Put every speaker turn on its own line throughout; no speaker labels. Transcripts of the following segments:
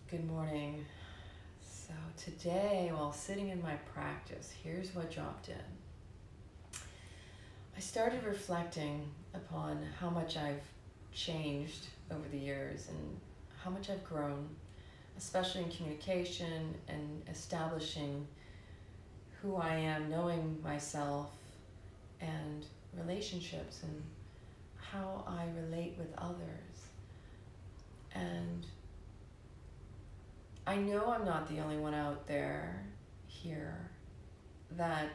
Good morning. So today, while sitting in my practice, here's what dropped in. I started reflecting upon how much I've changed over the years and how much I've grown, especially in communication and establishing who I am, knowing myself and relationships and how I relate with others. And I know I'm not the only one out there here that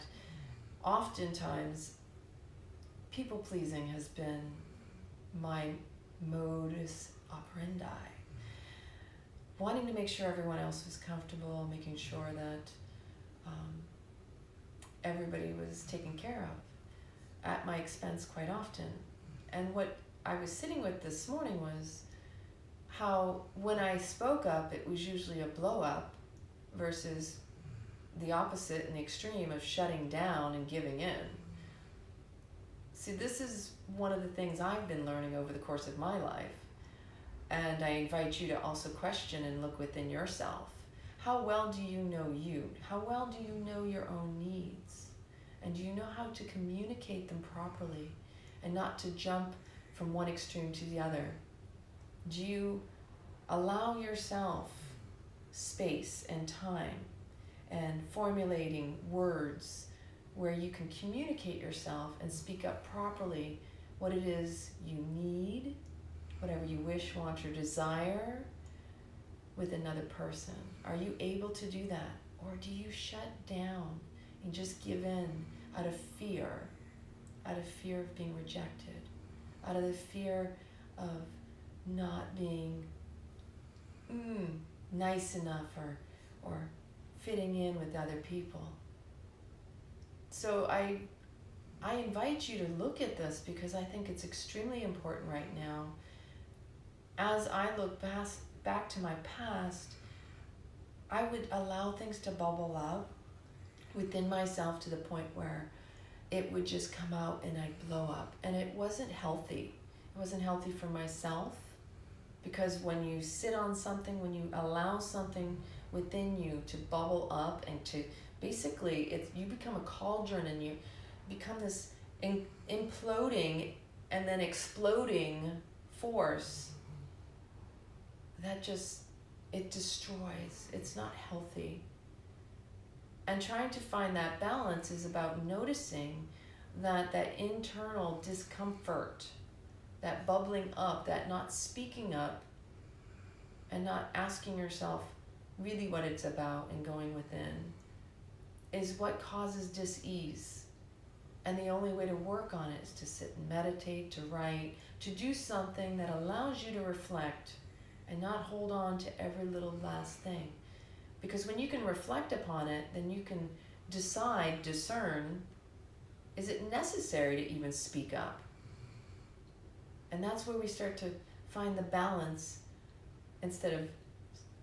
oftentimes people pleasing has been my modus operandi. Wanting to make sure everyone else was comfortable, making sure that everybody was taken care of at my expense quite often. And what I was sitting with this morning was how when I spoke up, it was usually a blow up versus the opposite and the extreme of shutting down and giving in. See, this is one of the things I've been learning over the course of my life. And I invite you to also question and look within yourself. How well do you know you? How well do you know your own needs? And do you know how to communicate them properly and not to jump from one extreme to the other? Do you allow yourself space and time and formulating words where you can communicate yourself and speak up properly what it is you need, whatever you wish, want, or desire with another person? Are you able to do that? Or do you shut down and just give in out of fear of being rejected, out of the fear of not being nice enough or fitting in with other people? So I invite you to look at this because I think it's extremely important right now. As I look back to my past, I would allow things to bubble up within myself to the point where it would just come out and I'd blow up. And it wasn't healthy. It wasn't healthy for myself, because when you sit on something, when you allow something within you to bubble up and to basically, you become a cauldron and you become this imploding and then exploding force that it destroys. It's not healthy. And trying to find that balance is about noticing that internal discomfort, that bubbling up, that not speaking up and not asking yourself really what it's about and going within is what causes dis-ease. And the only way to work on it is to sit and meditate, to write, to do something that allows you to reflect and not hold on to every little last thing. Because when you can reflect upon it, then you can discern, is it necessary to even speak up? And that's where we start to find the balance instead of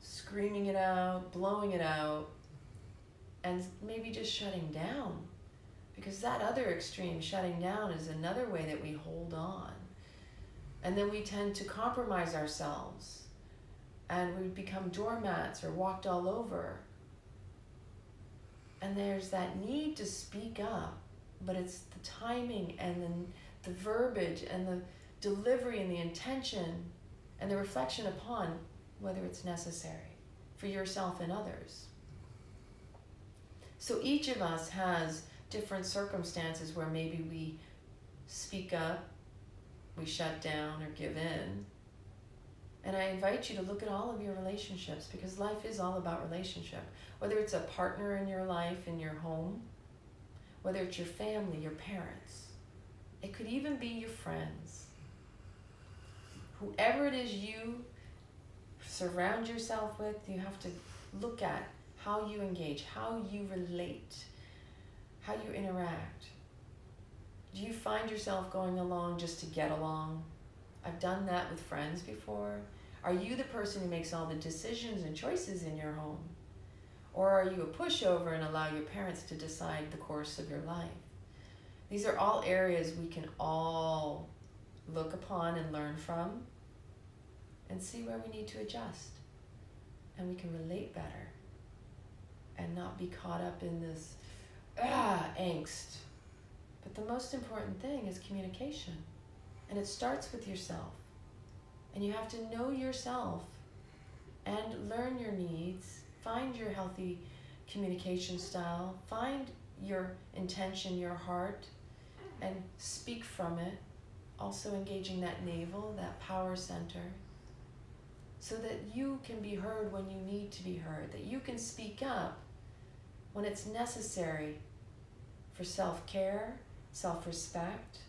screaming it out, blowing it out, and maybe just shutting down. Because that other extreme, shutting down, is another way that we hold on. And then we tend to compromise ourselves. And we become doormats or walked all over. And there's that need to speak up, but it's the timing and then the verbiage and the delivery and the intention and the reflection upon whether it's necessary for yourself and others. So each of us has different circumstances where maybe we speak up, we shut down or give in. And I invite you to look at all of your relationships, because life is all about relationship. Whether it's a partner in your life, in your home, whether it's your family, your parents, it could even be your friends. Whoever it is you surround yourself with, you have to look at how you engage, how you relate, how you interact. Do you find yourself going along just to get along? I've done that with friends before. Are you the person who makes all the decisions and choices in your home? Or are you a pushover and allow your parents to decide the course of your life? These are all areas we can all look upon and learn from and see where we need to adjust. and we can relate better and not be caught up in this angst. But the most important thing is communication, and it starts with yourself. And you have to know yourself and learn your needs, find your healthy communication style, find your intention, your heart, and speak from it. Also engaging that navel, that power center, so that you can be heard when you need to be heard, that you can speak up when it's necessary for self-care, self-respect,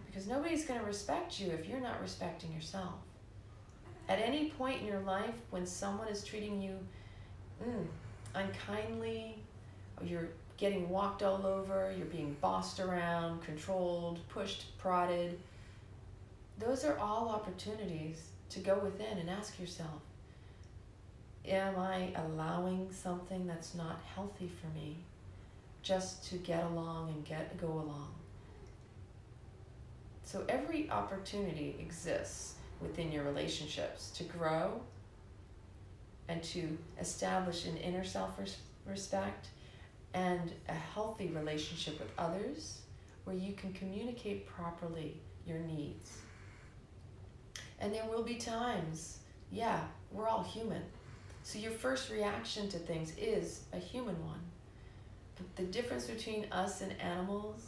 because nobody's going to respect you if you're not respecting yourself. At any point in your life when someone is treating you unkindly, or you're getting walked all over, you're being bossed around, controlled, pushed, prodded, those are all opportunities to go within and ask yourself, am I allowing something that's not healthy for me just to get along and go along? So every opportunity exists within your relationships to grow and to establish an inner self-respect and a healthy relationship with others where you can communicate properly your needs. And there will be times, we're all human. So your first reaction to things is a human one. But the difference between us and animals,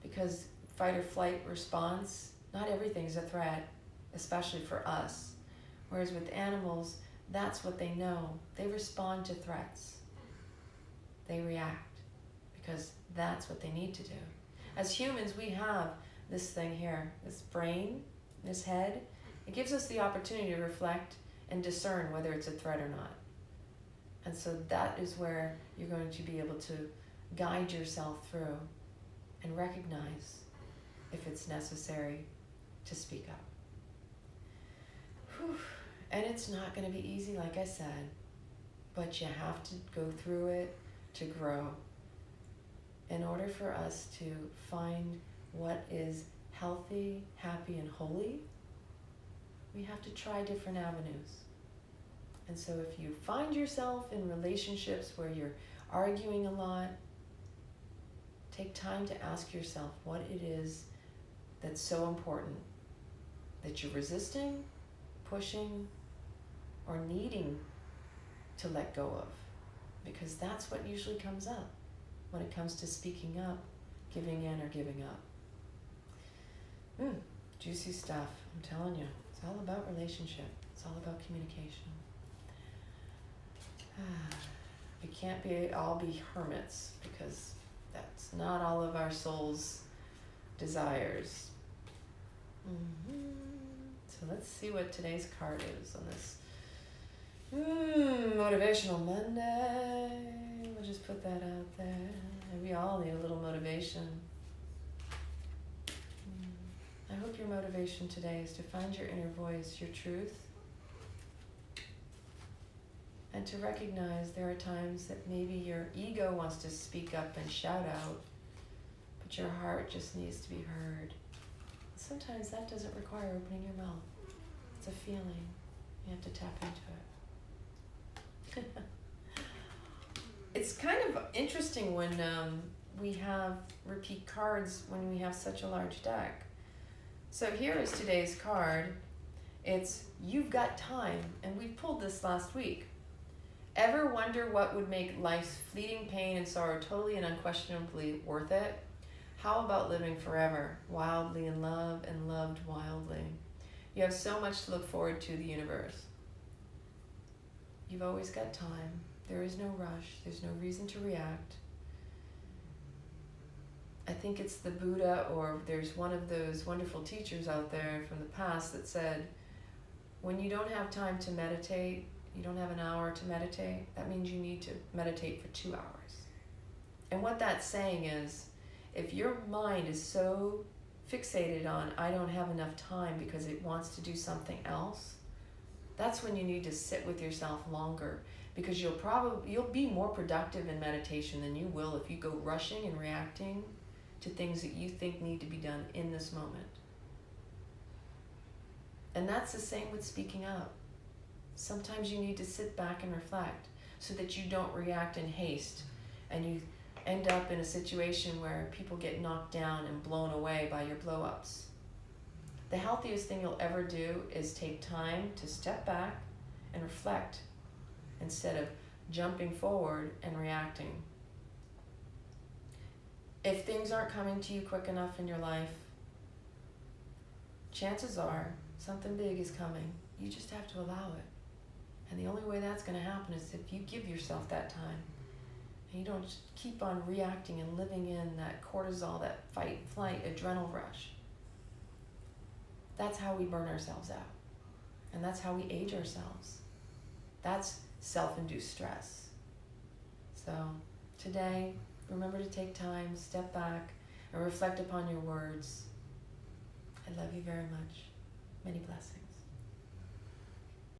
because fight or flight response, not everything's a threat, especially for us. Whereas with animals, that's what they know. They respond to threats. They react because that's what they need to do. As humans, we have this thing here, this brain, this head. It gives us the opportunity to reflect and discern whether it's a threat or not. And so that is where you're going to be able to guide yourself through and recognize if it's necessary to speak up. Whew. And it's not going to be easy, like I said, but you have to go through it to grow. In order for us to find what is healthy, happy, and holy, we have to try different avenues. And so if you find yourself in relationships where you're arguing a lot, take time to ask yourself what it is that's so important that you're resisting, pushing, or needing to let go of. Because that's what usually comes up when it comes to speaking up, giving in, or giving up. Juicy stuff, I'm telling you. It's all about relationship. It's all about communication. We can't all be hermits, because that's not all of our soul's desires. So let's see what today's card is on this Motivational Monday. We'll just put that out there. We all need a little motivation. I hope your motivation today is to find your inner voice, your truth, and to recognize there are times that maybe your ego wants to speak up and shout out, but your heart just needs to be heard. Sometimes that doesn't require opening your mouth. It's a feeling. You have to tap into it. It's kind of interesting when we have repeat cards when we have such a large deck. So here is today's card. It's You've Got Time, and we pulled this last week. Ever wonder what would make life's fleeting pain and sorrow totally and unquestionably worth it? How about living forever, wildly in love and loved wildly? You have so much to look forward to, the universe. You've always got time. There is no rush. There's no reason to react. I think it's the Buddha, or there's one of those wonderful teachers out there from the past that said, when you don't have time to meditate, you don't have an hour to meditate, that means you need to meditate for 2 hours. And what that's saying is, if your mind is so fixated on, I don't have enough time because it wants to do something else, that's when you need to sit with yourself longer, because you'll be more productive in meditation than you will if you go rushing and reacting to things that you think need to be done in this moment. And that's the same with speaking up. Sometimes you need to sit back and reflect so that you don't react in haste and you end up in a situation where people get knocked down and blown away by your blow-ups. The healthiest thing you'll ever do is take time to step back and reflect instead of jumping forward and reacting. If things aren't coming to you quick enough in your life, chances are something big is coming. You just have to allow it. And the only way that's going to happen is if you give yourself that time. And you don't just keep on reacting and living in that cortisol, that fight, flight, adrenal rush. That's how we burn ourselves out. And that's how we age ourselves. That's self-induced stress. So today, remember to take time, step back, and reflect upon your words. I love you very much. Many blessings.